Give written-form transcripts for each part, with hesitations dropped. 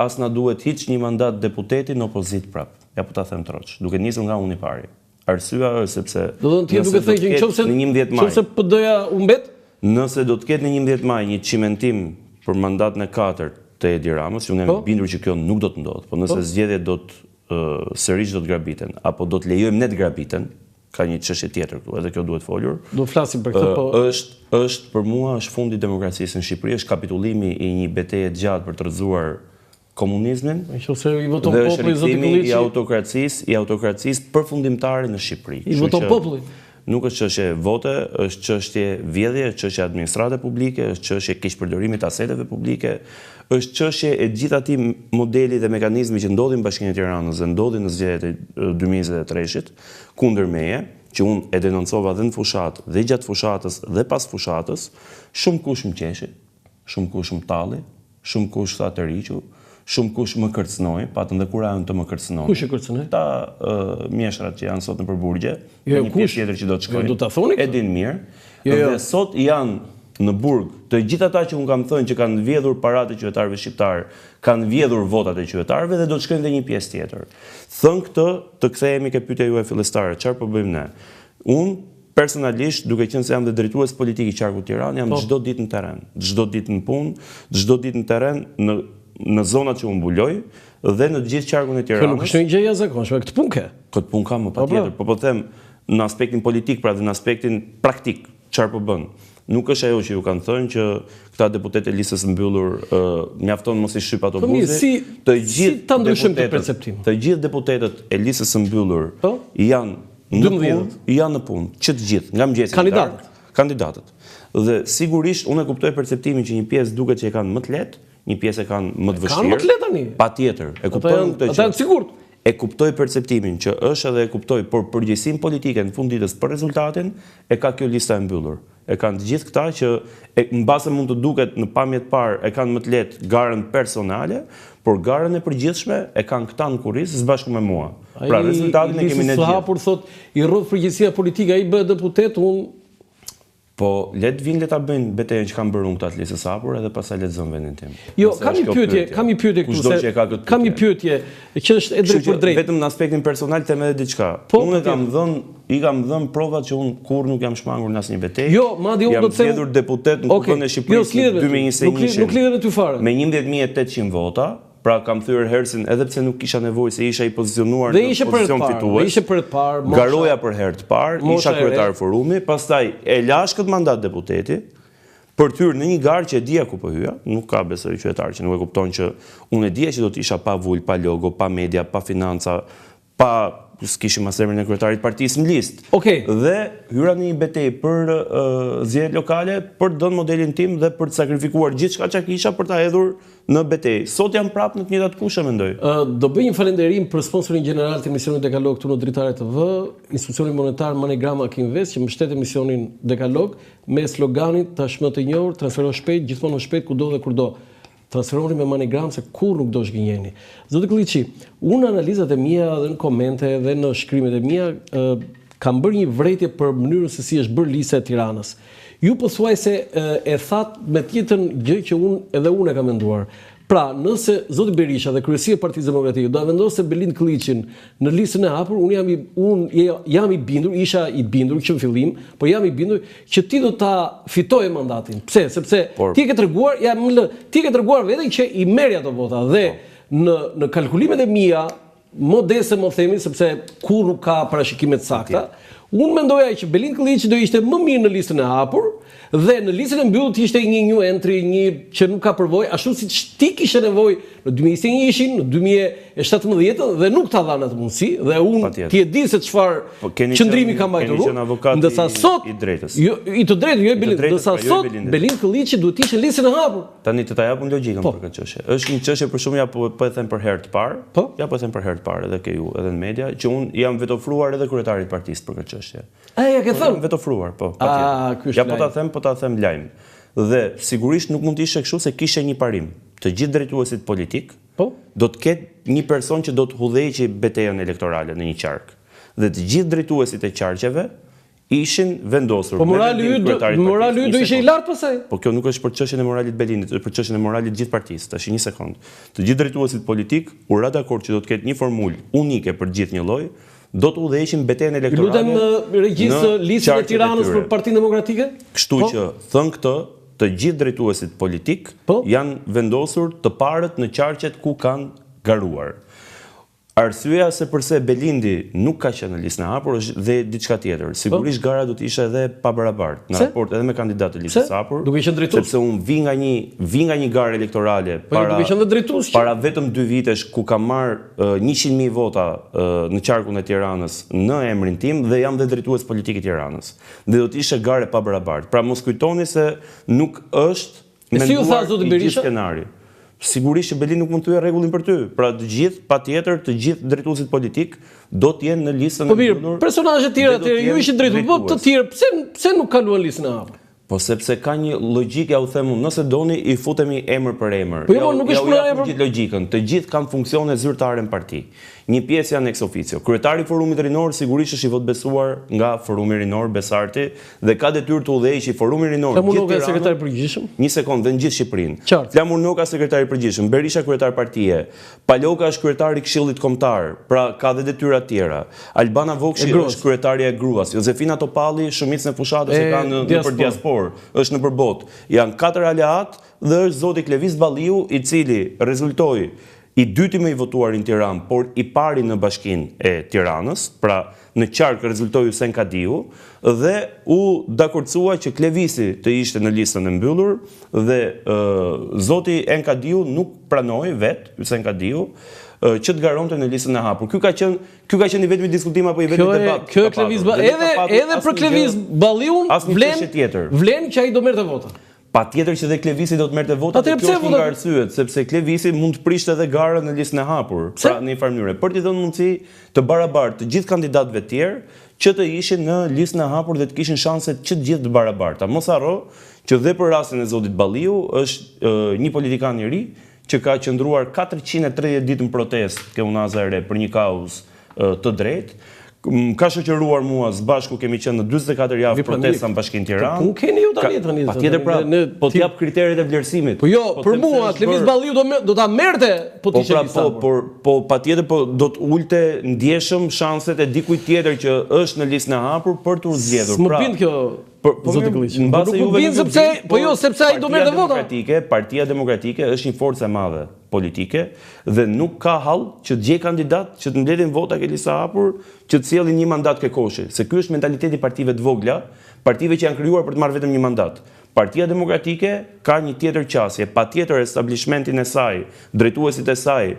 as na duhet hiç një mandat deputeti në opozit prap. Ja po ta them troç, duke nisur nga unë i pari. Arsyeja është sepse do të thotë duke thënë që nëse PD-ja u mbet, nëse do të ketë në 11 maj një çimentim për mandatën e 4 të Edi Ramës, që unë jam bindur që kjo nuk do të ndodhë, po nëse zgjedhjet do të sërish do të grabiten, apo do të lejojmë ne të grabiten, ka një çështje tjetër këtu, edhe kjo duhet folur. Do flasim për këtë, po është për mua është fundi i demokracisë në Shqipëri, është kapitullimi i një betejë të gjatë për të rrëzuar komunizmin. Nëse i voton populli zoti Kulliçi, i autokracisë përfundimtare në Shqipëri. I voton populli. Nuk është çështje vote, është çështje vjedhje, është çështje administrate publike, është çështje keqpërdorimit të aseteve publike, është çështje e gjithë atij modeli dhe mekanizmi që ndodhin në Bashkinë e Tiranës dhe ndodhin në zgjedhjet e 2023-shit kundër meje, që unë e denoncova dhe në fushatë dhe gjatë fushatës dhe pas fushatës, shumë kush më qeshi, shumë kush më talli, shumë kush tha të riqu, shumë kush më kërcënoi, patën dhe kurajon të më kërcënoi. Kush e kërcënoi? Ta mjeshrat që janë sot në përburgje, një pjesë tjetër që do të shkojnë. Do ta thoni? E din mirë. Dhe sot janë në burg të gjithë ata që unë kam thënë që kanë vjedhur paratë e qytetarëve shqiptar, kanë vjedhur votat e qytetarëve dhe do të shkojnë dhe një pjesë tjetër. Thënë këtë, të kthehemi ke pyetja juaj fillestare, çfarë po bëjmë ne? Unë personalisht, duke qenë se jam dhe drejtues politik i Qarkut Tiranë, jam çdo ditë në terren, çdo ditë në punë, çdo ditë në terren në zonat që unë mbuloj dhe në gjithë qarkun e Tiranës. Kjo nuk është një gjë e jashtëzakonshme, këtë punë ke. Këtë punë kam më patjetër, po them në aspektin politik, pra dhe në aspektin praktik, çfarë po bën. Nuk është ajo që ju kanë thënë që këta deputetë e listës mbyllur mjafton mos i shtyp autobusi. Të gjithë deputetët e listës së mbyllur janë në punë, që të gjithë, nga mëngjesi. Kandidatët. Dhe sigurisht unë e kuptoj perceptimin që një pjesë duket që e kanë më të lehtë, një pjesë e kanë më të vështirë. Kanë më të lehtë tani. Patjetër, e kuptoj këtë gjë. Ata janë sigurt. E kuptoj perceptimin që është edhe e kuptoj, por përgjegjësinë politike në fund ditës për rezultatin e ka kjo lista e mbyllur. E kanë të gjithë këta që mbase mund të duket në pamje të parë e kanë më të lehtë garën personale, por garën e përgjithshme e kanë këta në kurrizë së bashku me mua. Pra rezultatin e kemi ne gjithë. Hapur thot i rrodh përgjegjësia politike, ai bëhet deputet, unë po le të vinë le ta bëjnë betejën që kanë bërë unë këta të listës hapur edhe pastaj le të zënë vendin tim. Jo, kam një pyetje këtu se kam një pyetje që është e drejtë për drejtë. Vetëm në aspektin personal them edhe diçka. Unë i kam dhënë provat që unë kurrë nuk jam shmangur në asnjë betejë. Jo, madje unë do të them jam vjedhur deputet në Kuvendin e Shqipërisë në 2021. Nuk lidhet me ty fare. Me 11800 vota. Pra kam thyer Hersin edhe pse nuk kisha nevojë se isha i pozicionuar në pozicion fitues. Dhe ishe për të parë, garoja për herë të parë, isha kryetar forumi, pastaj e lash këtë mandat deputeti për të hyrë në një garë që e dija ku po hyja, nuk ka besoj qytetar që nuk e kupton që unë e dija që do të isha pa vull, pa logo, pa media, pa financa, pa s'kishim as emrin e kryetarit partisë në listë. Dhe hyra në një betejë për zgjedhjet lokale për të dhënë modelin tim dhe për të sakrifikuar gjithçka që kisha për ta hedhur në betejë. Sot jam prapë në të njëjtat kushte mendoj. Do bëj një falënderim për sponsorin gjeneral të emisionit Dekalog këtu në Dritare TV, institucioni monetar Moneygram Invest që mbështet emisionin Dekalog me sloganin tashmë të njohur, transfero shpejt, gjithmonë shpejt kudo dhe kurdo. Transferoni me MoneyGram se kur nuk do shgënjeni. Zoti Kulliçi, unë analizat e mia dhe në komente dhe në shkrimet e mia kam bërë një vërejtje për mënyrën se si është bërë lista e Tiranës. Ju pothuajse e thatë me tjetër gjë që unë e kam menduar. Pra, nëse zoti Berisha dhe kryesia e Partisë Demokratike do ta vendosë Belind Kulliçin në listën e hapur, unë jam i bindur, isha i bindur që në fillim, por jam i bindur që ti do ta fitoje mandatin. Pse? Sepse ti ke treguar veten që i merr ato vota dhe në kalkulimet e mia modeste më themi sepse kur nuk ka parashikime të sakta, unë mendoja që Belind Kulliçi do ishte më mirë në listën e hapur. Dhe në listën e mbyllur ishte një new entry, një që nuk ka përvojë, ashtu siç ti kishe nevojë në 2021-shin, në 2017 dhe nuk ta dhanë atë mundësi dhe unë ti e di se çfarë qëndrimi ka mbajtur. Ndërsa sot i drejtës. Jo, i të drejtë, jo Belind, ndërsa sot Belind Kulliçi duhet të ishte në listën e hapur. Tani të ta japun logjikën për këtë çështje. Është një çështje për shumë ja po e them për herë të parë. Ja po e them për herë të parë edhe ke ju, edhe në media, që unë jam vetofruar edhe kryetarit të partisë për këtë çështje. Ja ke thënë vetofruar, po, patjetër. Ja po ta them lajm. Dhe sigurisht nuk mund të ishte kështu se kishte një parim. Të gjithë drejtuesit politik do të ketë një person që do të hudhëheqë betejën elektorale në një qark. Dhe të gjithë drejtuesit e qarqeve ishin vendosur. Po morali ju do ishte i lartë pasaj. Po kjo nuk është për çështjen e moralit Belindit, është për çështjen e moralit gjithë partisë. Tash një sekond. Të gjithë drejtuesit politik u ra dakord që do të ketë një formulë unike për gjithë një lloj, do të udhëheqin betejën elektorale. Lutem regjistë listën e Tiranës për Partinë Demokratike? Kështu që thën këtë, të gjithë drejtuesit politik janë vendosur të parët në qarqet ku kanë garuar. Arsyeja se përse Belindi nuk ka qenë në listën e hapur është dhe diçka tjetër. Sigurisht gara do të ishte edhe pa barabartë në raport edhe me kandidatë të listës së hapur. Duke qenë drejtues. Sepse unë vi nga një garë elektorale para vetëm 2 vitesh ku kam marrë 100.000 vota në qarkun e Tiranës në emrin tim dhe jam dhe drejtues politik i Tiranës. Dhe do të ishte garë pa barabartë. Pra mos kujtoni se nuk është menduar i gjithë skenari. Sigurisht që Belindi nuk mund të hyjë rregullin për ty. Pra të gjithë, patjetër, të gjithë drejtuesit politik do të jenë në listën e mbyllur. Po mirë, personazhet e tjerë atëherë ju ishin drejtues, po të tjerë pse nuk kaluan listën e hapur? Po sepse ka një logjikë, ja u them unë, nëse doni i futemi emër për emër. Po jo, nuk është puna e gjithë logjikën. Të gjithë kanë funksione zyrtare në parti. Një pjesë janë ex officio. Kryetari i Forumit Rinor sigurisht është i votbesuar nga Forumi Rinor Besarti dhe ka detyrë të udhëheqë Forumi Rinor. Flamur Noka sekretari i përgjithshëm? Një sekond, dhe në gjithë Shqipërinë. Flamur Noka sekretari i përgjithshëm, Berisha kryetar partie, Paloka është kryetari i Këshillit Kombëtar, pra ka dhe detyra të tjera. Albana Vokshi është kryetaria e gruas. Josefina Topalli, shumicën e fushatës e kanë nëpër diasporë, është nëpër botë. Janë 4 aleat dhe është zoti Klevis Balliu, i cili rezultoi i dyti më i votuar në Tiranë, por i pari në Bashkinë e Tiranës, pra në qark rezultoi Hysén Kadiu, dhe u dakordësua që Klevisi të ishte në listën e mbyllur dhe zoti En Kadiu nuk pranoi vet, Hysén Kadiu, që të garonte në listën e hapur. Ky ka qenë i vetmi diskutim apo i vetmi debat. Kjo Klevis edhe për Klevis Balliun vlen që ai do merrte vota. Patjetër që dhe Klevisi do të merrte vota, kjo është nga arsyet, sepse Klevisi mund të prishte edhe garën në listën e hapur, pra në një farë mënyrë, për t'i dhënë mundësi të barabartë të gjithë kandidatëve tjerë që të ishin në listën e hapur dhe të kishin shanset që të gjithë të barabarta. Mos harro që dhe për rastin e zotit Balliu është një politikan i ri që ka qëndruar 430 ditë në protest ke Unaza e Re për një kauzë të drejtë. Ka shoqëruar mua, së bashku kemi qenë në 44 javë protesta në Bashkinë Tiranë. Nuk keni ju tani. Patjetër pra, po t'jap kriteret e vlerësimit. Po jo, për mua Klevis Balliu do ta merrte po të ishte lista. Po patjetër po do të ulte ndjeshëm shanset e dikujt tjetër që është në listën e hapur për të u zgjedhur. S'më bind kjo. Sepse ai do merrte vota. Partia Demokratike është një forcë e madhe politike dhe nuk ka hall që të gjej kandidat që të mbledhin vota ke lista hapur, që të sjellin një mandat ke koshi, se ky është mentaliteti i partive të vogla, partive që janë krijuar për të marrë vetëm një mandat. Partia Demokratike ka një tjetër qasje, patjetër establishmentin e saj, drejtuesit e saj,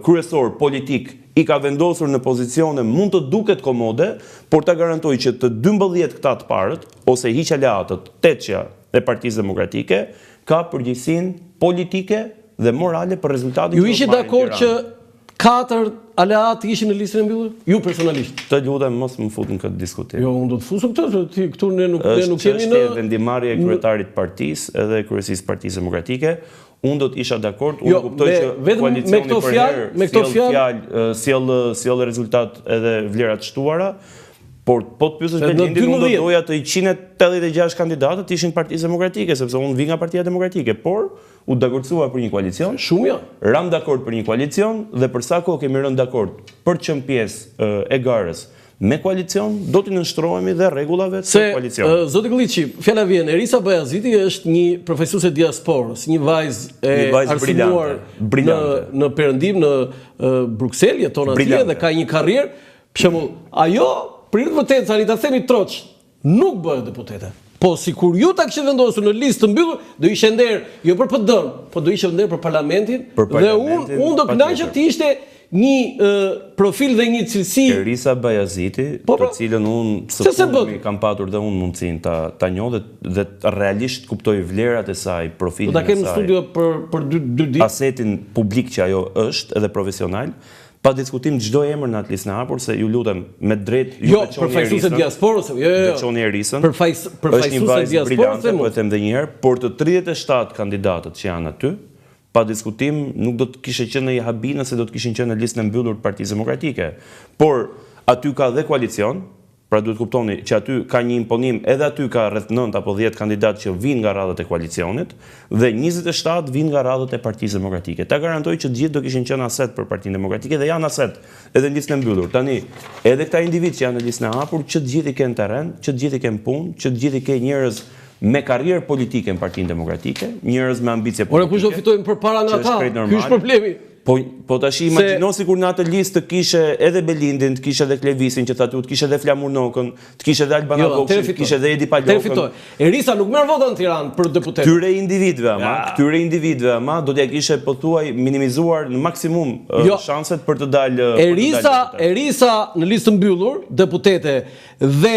kryesor politik i ka vendosur në pozicione mund të duket komode, por ta garantoj që të 12 këta të parët, ose hiq aleatët, 8 e Partisë Demokratike, ka përgjegjësinë politike dhe morale për rezultatin. Ju ishit dakord që 4 aleat ishin në listën e mbyllur? Ju personalisht. Të lutem mos më fut në këtë diskutim. Jo, unë do të fusëm këtë, këtu ne nuk kemi në... Është vendimarrja e kryetarit partisë edhe kryesisë Partisë Demokratike. Unë do të isha dakord, unë kuptoj që koalicioni për herë sjell rezultat edhe vlera të shtuara, por po të pyesësh Belindin, unë do doja të 186 kandidatët ishin Partisë Demokratike, sepse unë vi nga Partia Demokratike, por u dakordësua për një koalicion. Shumë ja. Ram dakord për një koalicion dhe për sa kohë kemi rënë dakord për të qenë pjesë e garës me koalicion, do të nënshtrohemi dhe rregullave të koalicion. Zoti Glliçi, fjala vjen, Erisa Bajaziti është një profesuese diasporës, një vajzë arsimuar në Perëndim, në Bruksel, jeton atje dhe ka një karrierë. Për shembull, ajo për vërtet tani ta themi troç, nuk bëhet deputete. Po sikur ju ta kishte vendosur në listë të mbyllur, do ishte nder jo për PD-n, po do ishte nder për parlamentin. Dhe unë do kënaqem të ishte një profil dhe një cilësi. Erisa Bajaziti, të cilën unë kam patur dhe unë mundësinë ta njoh dhe realisht kuptoj vlerat e saj, profilin e saj. Do ta kem në studio për 2 ditë. Asetin publik që ajo është edhe profesional. Pa diskutim çdo emër në atë listë e hapur, se ju lutem me drejt ju jo, për fajsues e diasporës, veçoni Erisën. Për fajsues e diasporës, po e them edhe një herë, por të 37 kandidatët që janë aty, pa diskutim nuk do të kishte qenë një habi nëse do të kishin qenë në listën e mbyllur të Partisë Demokratike. Por aty ka dhe koalicion, Pra duhet kuptoni që aty ka një imponim, edhe aty ka rreth 9 apo 10 kandidatë që vinë nga radhët e koalicionit dhe 27 vinë nga radhët e Partisë Demokratike. Ta garantoj që të gjithë do kishin qenë aset për Partinë Demokratike dhe janë aset edhe në listën e mbyllur. Tani, edhe këta individ që janë në listën e hapur, që të gjithë i kenë terren, që të gjithë i kenë punë, që të gjithë i kenë njerëz me karrierë politike në Partinë Demokratike, njerëz me ambicie politike. Ora kush do fitojnë përpara nga ata? Ky është problemi. Po tash imagjino sikur në atë listë të kishe edhe Belindin, të kishe edhe Klevisin që thatu, të kishe edhe Flamur Nokën, të kishe edhe Albana Voksin, të kishe edhe Edi Palokën. Erisa nuk merr vota në Tiranë për deputet. Këtyre individëve ama do t'ja kishe pothuaj minimizuar në maksimum shanset për të dalë. Erisa në listë mbyllur deputete dhe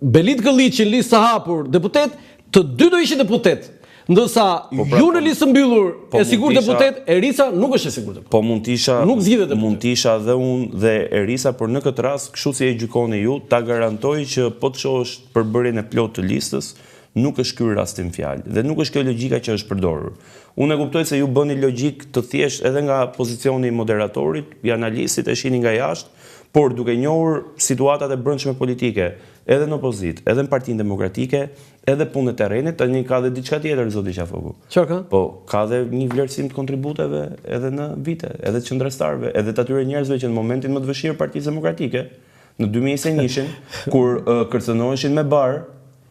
Belit Gëlliçi në listë hapur deputet, të dy do ishin deputet. Ndërsa ju në listë mbyllur e sigurt deputet, Erisa nuk është e sigurt deputet. Po mund t'isha dhe unë dhe Erisa, por në këtë rast, kështu si e gjykoni ju, ta garantoj që po të shohësh përbërjen e plot të listës, nuk është ky rastim fjalë dhe nuk është kjo logjika që është përdorur. Unë e kuptoj se ju bëni logjik të thjesht edhe nga pozicioni i moderatorit, i analistit e shihni nga jashtë, por duke njohur situatat e brendshme politike, edhe në opozitë, edhe në Partinë Demokratike, edhe punë e terrenit, tani ka dhe diçka tjetër zoti Qafoku. Çfarë ka? Po, ka dhe një vlerësim të kontributeve edhe në vite, edhe të qendrestarëve, edhe të atyre njerëzve që në momentin më të vështirë Partisë Demokratike, në 2021, kur kërcënoheshin me bar,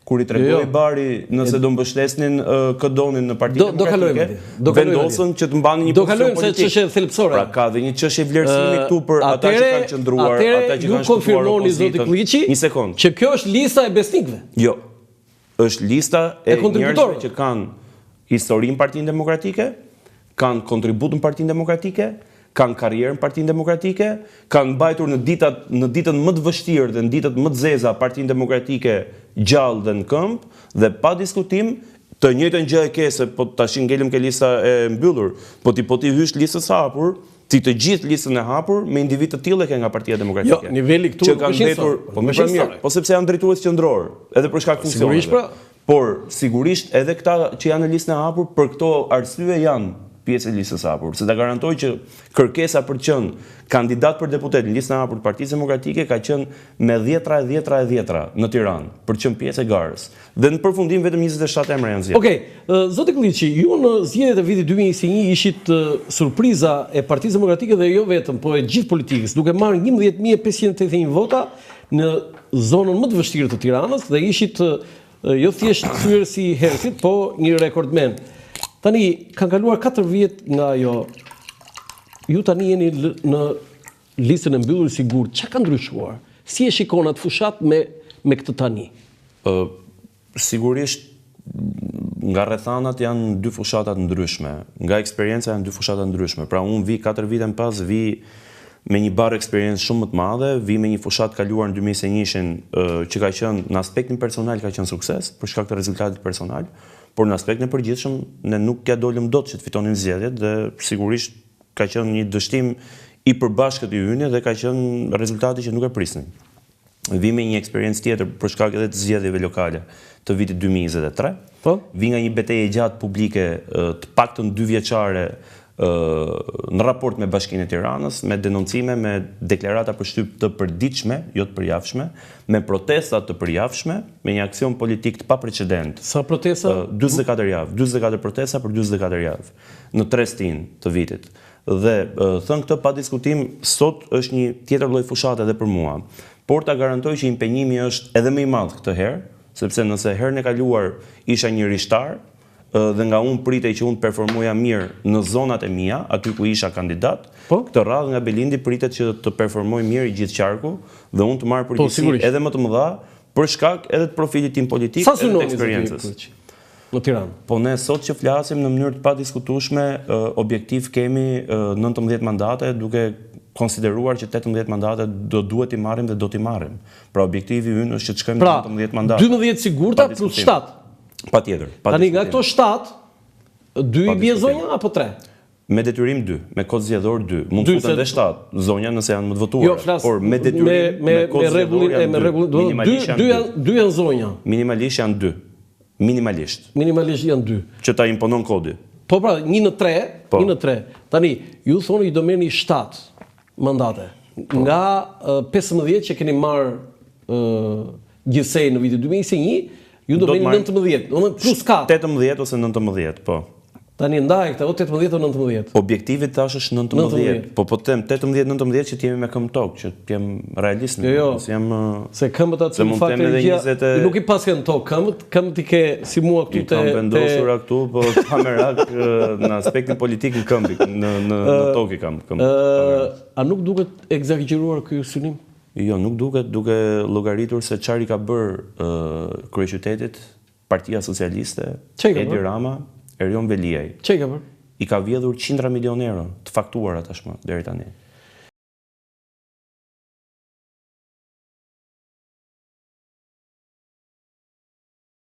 kur i tregoi Bari nëse do mbështesnin Këdonin në Partinë Demokratike, vendosën që të mbanin një pozicion politik. Do kalojmë se çështje thelbësore. Pra ka dhe një çështje vlerësimi këtu për ata që kanë qëndruar, ata që kanë shkuar opozitën. Një sekond. Që kjo është lista e besnikëve. Jo. Është lista e njerëzve që kanë historinë Partinë Demokratike, kanë kontribut në Partinë Demokratike, kanë karrierë në Partinë Demokratike, kanë mbajtur në ditën më të vështirë dhe në ditët më të zeza Partinë Demokratike gjallë dhe në këmbë, dhe pa diskutim, të njëjtën gjë e ke se po tash ngelim ke lista e mbyllur, po ti hysh listës hapur, ti të gjithë listën e hapur me individ të tillë ke nga Partia Demokratike. Jo, niveli këtu që kanë mbetur, po më mirë, po sepse janë drejtues qendror, edhe për shkak funksioneve. Por sigurisht edhe këta që janë në listën e hapur për këto arsye janë pjesë e listës hapur, se ta garantoj që kërkesa për të qenë kandidat për deputet në listën e hapur të Partisë Demokratike ka qenë me 10 në Tiranë, për të qenë pjesë e garës. Dhe në përfundim vetëm 27 emra janë zgjedhur. Okej, zoti Gëlliçi, ju në zgjedhjet e vitit 2021 ishit surpriza e Partisë Demokratike dhe jo vetëm, po e gjithë politikës, duke marrë 11.581 vota në zonën më të vështirë të Tiranës dhe ishit jo thjesht thyer si Hersit, po një rekordmen. Tani, kanë kaluar 4 vjet nga ajo, ju tani jeni në listën e mbyllur sigurt, çka ka ndryshuar? Si e shikon atë fushat me këtë tani? Sigurisht, nga rrethanat janë 2 fushata të ndryshme, nga eksperienca janë 2 fushata të ndryshme. Pra unë vi 4 vite më pas, vi me një barë eksperiencë shumë më të madhe, vi me një fushat kaluar në 2021 që ka qenë në aspektin personal ka qenë sukses, për shkak të rezultatit personal, por në aspektin e përgjithshëm ne nuk ja dolëm dot që të fitonin zgjedhjet dhe sigurisht ka qenë një dështim i përbashkët i ynë dhe ka qenë rezultati që nuk e prisnin. Vi me një eksperiencë tjetër për shkak edhe të zgjedhjeve lokale të vitit 2023. Vi nga një betejë gjatë publike të paktën 2 vjeçare në raport me Bashkinë e Tiranës, me denoncime, me deklarata për shtyp të përditshme, jo të përjavshme, me protesta të përjavshme, me një aksion politik të paprecedent. Sa protesta? 44 javë, 44 protesta për 44 javë, në 3 stin të vitit. Dhe thënë këtë pa diskutim, sot është një tjetër lloj fushate edhe për mua. Por ta garantoj që impenjimi është edhe më i madh këtë herë, sepse nëse herën e kaluar isha një rishtar, dhe nga unë pritej që unë performoja mirë në zonat e mia, aty ku isha kandidat, këtë radhë nga Belindi pritet që të performoj mirë i gjithë qarku dhe unë të marrë përgjegjësi edhe më të mëdha për shkak edhe të profilit tim politik edhe të eksperiencës. Në Tiranë. Po ne sot që flasim në mënyrë të padiskutueshme, objektiv kemi 19 mandate duke konsideruar që 18 mandate do duhet i marrim dhe do t'i marrim. Pra objektivi ynë është që të shkojmë në 19 mandate. 12 sigurta plus 7. Patjetër. Tani nga këto 7, 2 i bie zonja apo 3? Me detyrim 2, me kod zgjedhor 2. Mund të futen edhe 7 zonja nëse janë më të votuara, por me detyrim me kod zgjedhor minimalisht janë 2 janë zonja. Minimalisht janë 2. Minimalisht. Minimalisht janë 2. Që ta imponon kodi. Po pra, 1 në 3, 1 në 3. Tani, ju thoni do merrni 7 mandate. Nga 15 që keni marrë gjithsej në vitin 2021, ju do merrni 19, domethënë plus 4. 18 ose 19, po. Tani ndaj këta o 18 o 19. Objektivi tash është 19. Po them 18-19 që t'jemi me këmbë tokë, që t'jem realist. Jo. Se këmbët aty në fakt nuk i paskën tokë këmbët i ke si mua këtu te kam vendosur këtu, po kamerak në aspektin politik në këmbë, në tokë kam këmbë. A nuk duket egzageruar ky synim? Jo, nuk duket, duke llogaritur se çfarë i ka bërë kryeqytetit Partia Socialiste, Edi Rama, Erion Veliaj. Çe ka bërë? I ka vjedhur 100 milionë euro të faktuara tashmë deri tani.